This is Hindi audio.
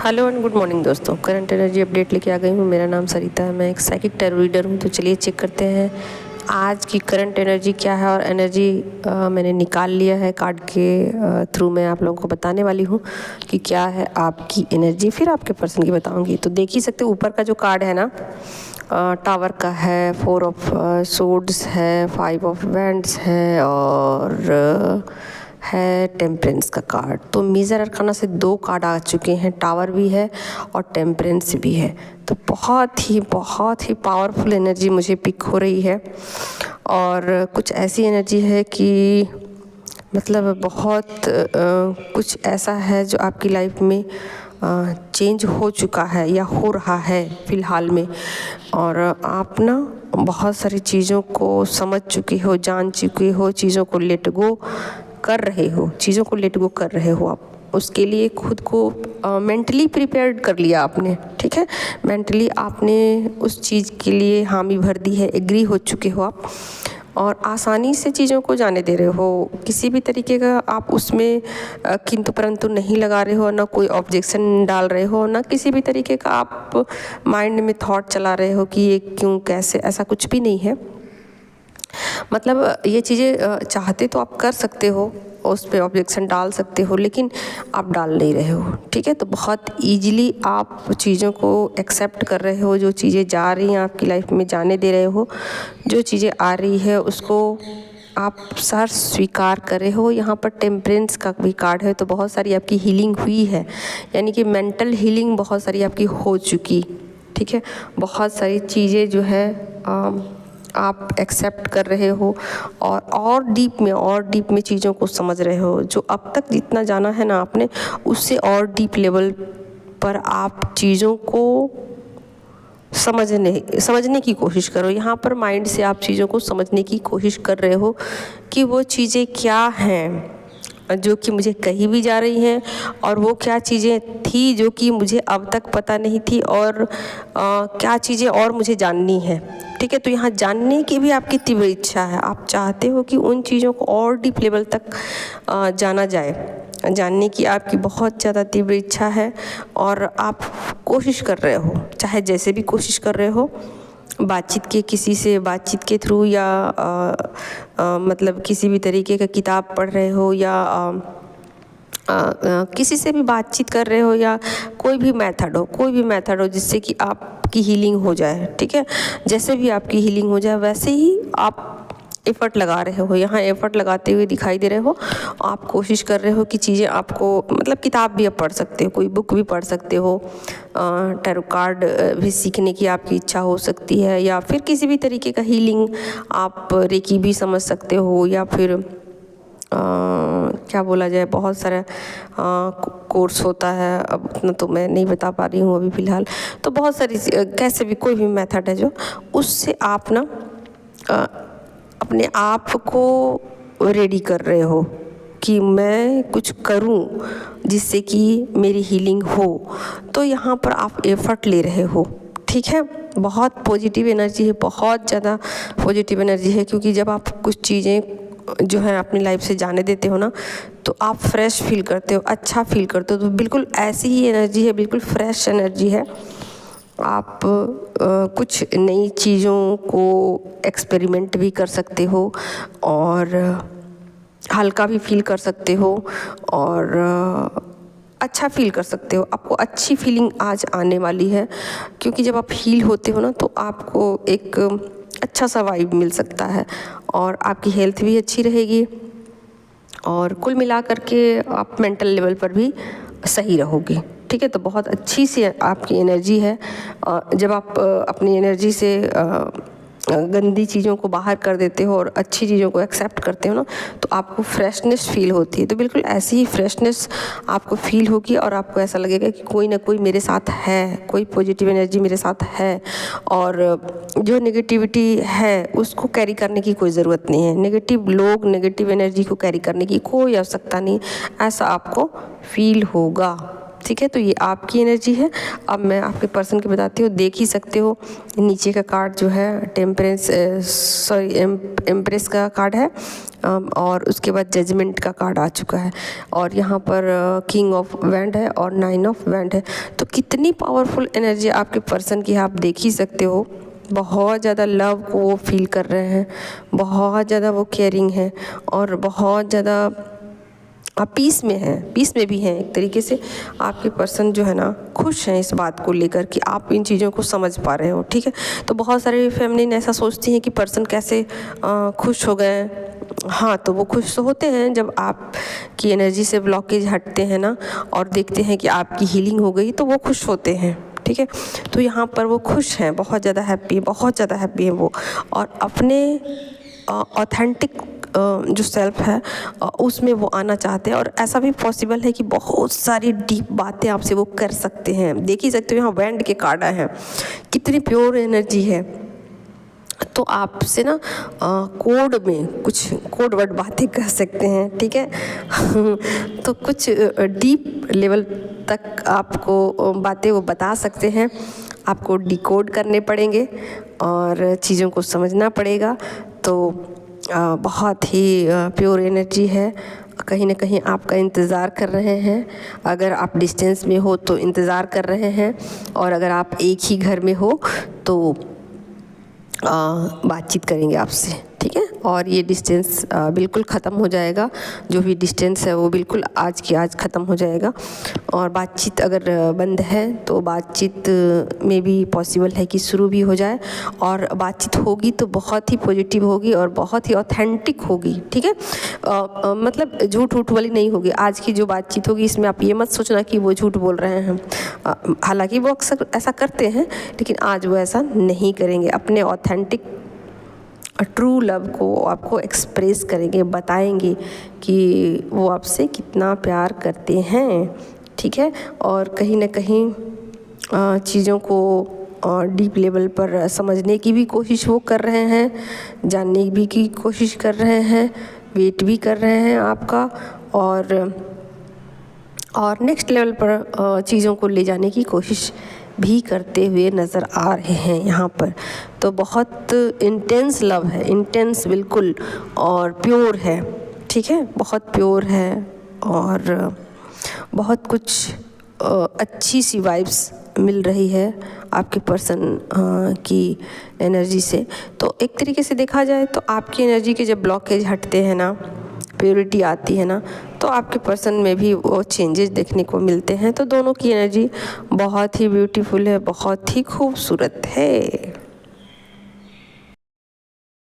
हेलो एंड गुड मॉर्निंग दोस्तों। करंट एनर्जी अपडेट लेके आ गई हूँ। मेरा नाम सरिता है, मैं एक साइकिक टैरो रीडर हूँ। तो चलिए चेक करते हैं आज की करंट एनर्जी क्या है। और एनर्जी मैंने निकाल लिया है कार्ड के थ्रू। मैं आप लोगों को बताने वाली हूँ कि क्या है आपकी एनर्जी, फिर आपके पर्सन की बताऊँगी। तो देख ही सकते हो ऊपर का जो कार्ड है ना, टावर का है, 4 ऑफ सोर्ड्स है, 5 ऑफ वैंड्स है और है टेम्परेंस का कार्ड। तो मेजर अरकाना से 2 कार्ड आ चुके हैं, टावर भी है और टेम्परेंस भी है। तो बहुत ही पावरफुल एनर्जी मुझे पिक हो रही है। और कुछ ऐसी एनर्जी है कि मतलब बहुत कुछ ऐसा है जो आपकी लाइफ में चेंज हो चुका है या हो रहा है फ़िलहाल में। और आप ना बहुत सारी चीज़ों को समझ चुके हो, जान चुके हो, चीज़ों को लेट गो कर रहे हो आप। उसके लिए खुद को मेंटली प्रिपेयर्ड कर लिया आपने, ठीक है। मेंटली आपने उस चीज़ के लिए हामी भर दी है, एग्री हो चुके हो आप और आसानी से चीज़ों को जाने दे रहे हो। किसी भी तरीके का आप उसमें किंतु परंतु नहीं लगा रहे हो, ना कोई ऑब्जेक्शन डाल रहे हो, ना किसी भी तरीके का आप माइंड में थॉट चला रहे हो कि ये क्यों, कैसे, ऐसा कुछ भी नहीं है। मतलब ये चीज़ें चाहते तो आप कर सकते हो, उस पर ऑब्जेक्शन डाल सकते हो, लेकिन आप डाल नहीं रहे हो, ठीक है। तो बहुत ईजिली आप चीज़ों को एक्सेप्ट कर रहे हो। जो चीज़ें जा रही हैं आपकी लाइफ में जाने दे रहे हो, जो चीज़ें आ रही है उसको आप सर स्वीकार कर रहे हो। यहाँ पर टेम्परेंस का भी कार्ड है, तो बहुत सारी आपकी हीलिंग हुई है, यानी कि मेंटल हीलिंग बहुत सारी आपकी हो चुकी, ठीक है। बहुत सारी चीज़ें जो है आप एक्सेप्ट कर रहे हो और डीप में चीज़ों को समझ रहे हो। जो अब तक जितना जाना है ना आपने, उससे और डीप लेवल पर आप चीज़ों को समझने की कोशिश करो। यहाँ पर माइंड से आप चीज़ों को समझने की कोशिश कर रहे हो कि वो चीज़ें क्या हैं जो कि मुझे कही भी जा रही हैं, और वो क्या चीज़ें थी जो कि मुझे अब तक पता नहीं थी, और क्या चीज़ें और मुझे जाननी है, ठीक है। तो यहाँ जानने की भी आपकी तीव्र इच्छा है। आप चाहते हो कि उन चीज़ों को और डीप लेवल तक जाना जाए। जानने की आपकी बहुत ज़्यादा तीव्र इच्छा है और आप कोशिश कर रहे हो, चाहे जैसे भी कोशिश कर रहे हो, किसी से बातचीत के थ्रू या मतलब किसी भी तरीके का किताब पढ़ रहे हो या किसी से भी बातचीत कर रहे हो, या कोई भी मेथड हो जिससे कि आपकी हीलिंग हो जाए, ठीक है। जैसे भी आपकी हीलिंग हो जाए वैसे ही आप एफ़र्ट लगा रहे हो। यहाँ एफ़र्ट लगाते हुए दिखाई दे रहे हो। आप कोशिश कर रहे हो कि चीज़ें आपको, मतलब किताब भी आप पढ़ सकते हो, कोई बुक भी पढ़ सकते हो, टैरो कार्ड भी सीखने की आपकी इच्छा हो सकती है, या फिर किसी भी तरीके का हीलिंग आप रेकी भी समझ सकते हो, या फिर क्या बोला जाए, बहुत सारा कोर्स होता है। अब उतना तो मैं नहीं बता पा रही हूँ अभी फ़िलहाल। तो बहुत सारी कैसे भी कोई भी मेथड है जो उससे आप ना अपने आप को रेडी कर रहे हो कि मैं कुछ करूं जिससे कि मेरी हीलिंग हो। तो यहाँ पर आप एफ़र्ट ले रहे हो, ठीक है। बहुत पॉजिटिव एनर्जी है, बहुत ज़्यादा पॉजिटिव एनर्जी है, क्योंकि जब आप कुछ चीज़ें जो है अपनी लाइफ से जाने देते हो ना, तो आप फ्रेश फील करते हो, अच्छा फील करते हो। तो बिल्कुल ऐसी ही एनर्जी है, बिल्कुल फ्रेश एनर्जी है। आप कुछ नई चीज़ों को एक्सपेरिमेंट भी कर सकते हो और हल्का भी फील कर सकते हो और अच्छा फील कर सकते हो। आपको अच्छी फीलिंग आज आने वाली है, क्योंकि जब आप हील होते हो ना तो आपको एक अच्छा सा वाइब मिल सकता है और आपकी हेल्थ भी अच्छी रहेगी, और कुल मिलाकर के आप मेंटल लेवल पर भी सही रहोगे, ठीक है। तो बहुत अच्छी सी आपकी एनर्जी है। जब आप अपनी एनर्जी से गंदी चीज़ों को बाहर कर देते हो और अच्छी चीज़ों को एक्सेप्ट करते हो ना, तो आपको फ्रेशनेस फील होती है। तो बिल्कुल ऐसी ही फ्रेशनेस आपको फील होगी और आपको ऐसा लगेगा कि कोई ना कोई मेरे साथ है, कोई पॉजिटिव एनर्जी मेरे साथ है, और जो नेगेटिविटी है उसको कैरी करने की कोई ज़रूरत नहीं है। नेगेटिव एनर्जी को कैरी करने की कोई आवश्यकता नहीं, ऐसा आपको फील होगा, ठीक है। तो ये आपकी एनर्जी है। अब मैं आपके पर्सन की बताती हूँ, देख ही सकते हो नीचे का कार्ड जो है एम्प्रेस का कार्ड है, और उसके बाद जजमेंट का कार्ड आ चुका है, और यहाँ पर किंग ऑफ वैंड है और 9 ऑफ वैंड है। तो कितनी पावरफुल एनर्जी आपके पर्सन की है, आप देख ही सकते हो। बहुत ज़्यादा लव को वो फील कर रहे हैं, बहुत ज़्यादा वो केयरिंग है, और बहुत ज़्यादा आप पीस में हैं, पीस में भी हैं एक तरीके से। आपके पर्सन जो है ना खुश हैं इस बात को लेकर कि आप इन चीज़ों को समझ पा रहे हो, ठीक है। तो बहुत सारे फेमिनिन ऐसा सोचती हैं कि पर्सन कैसे खुश हो गए। हाँ, तो वो खुश तो होते हैं जब आप की एनर्जी से ब्लॉकेज हटते हैं ना, और देखते हैं कि आपकी हीलिंग हो गई, तो वो खुश होते हैं, ठीक है। तो यहाँ पर वो खुश हैं, बहुत ज़्यादा हैप्पी, बहुत ज़्यादा हैप्पी हैं वो, और अपने ऑथेंटिक जो सेल्फ है उसमें वो आना चाहते हैं। और ऐसा भी पॉसिबल है कि बहुत सारी डीप बातें आपसे वो कर सकते हैं। देख ही सकते हो यहाँ वैंड के कार्ड आए हैं, कितनी प्योर एनर्जी है। तो आपसे ना कोड में कुछ कोड वर्ड बातें कर सकते हैं, ठीक है। तो कुछ डीप लेवल तक आपको बातें वो बता सकते हैं। आपको डिकोड करने पड़ेंगे और चीज़ों को समझना पड़ेगा। तो बहुत ही प्योर एनर्जी है। कहीं ना कहीं आपका इंतज़ार कर रहे हैं। अगर आप डिस्टेंस में हो तो इंतज़ार कर रहे हैं, और अगर आप एक ही घर में हो तो बातचीत करेंगे आपसे, ठीक है। और ये डिस्टेंस बिल्कुल ख़त्म हो जाएगा, जो भी डिस्टेंस है वो बिल्कुल आज की आज ख़त्म हो जाएगा। और बातचीत अगर बंद है तो बातचीत में भी पॉसिबल है कि शुरू भी हो जाए, और बातचीत होगी तो बहुत ही पॉजिटिव होगी और बहुत ही ऑथेंटिक होगी, ठीक है। मतलब झूठ वूठ वाली नहीं होगी। आज की जो बातचीत होगी इसमें आप ये मत सोचना कि वो झूठ बोल रहे हैं। हालांकि वो अक्सर ऐसा करते हैं, लेकिन आज वो ऐसा नहीं करेंगे। अपने ऑथेंटिक ट्रू लव को आपको एक्सप्रेस करेंगे, बताएंगे कि वो आपसे कितना प्यार करते हैं, ठीक है। और कहीं ना कहीं चीज़ों को डीप लेवल पर समझने की भी कोशिश वो कर रहे हैं, जानने भी की कोशिश कर रहे हैं, वेट भी कर रहे हैं आपका, और नेक्स्ट लेवल पर चीज़ों को ले जाने की कोशिश भी करते हुए नज़र आ रहे हैं यहाँ पर। तो बहुत इंटेंस लव है, इंटेंस बिल्कुल, और प्योर है, ठीक है। बहुत प्योर है और बहुत कुछ अच्छी सी वाइब्स मिल रही है आपके पर्सन की एनर्जी से। तो एक तरीके से देखा जाए तो आपकी एनर्जी के जब ब्लॉकेज हटते हैं ना, प्योरिटी आती है ना, तो आपके पर्सन में भी वो चेंजेस देखने को मिलते हैं। तो दोनों की एनर्जी बहुत ही ब्यूटीफुल है, बहुत ही खूबसूरत है।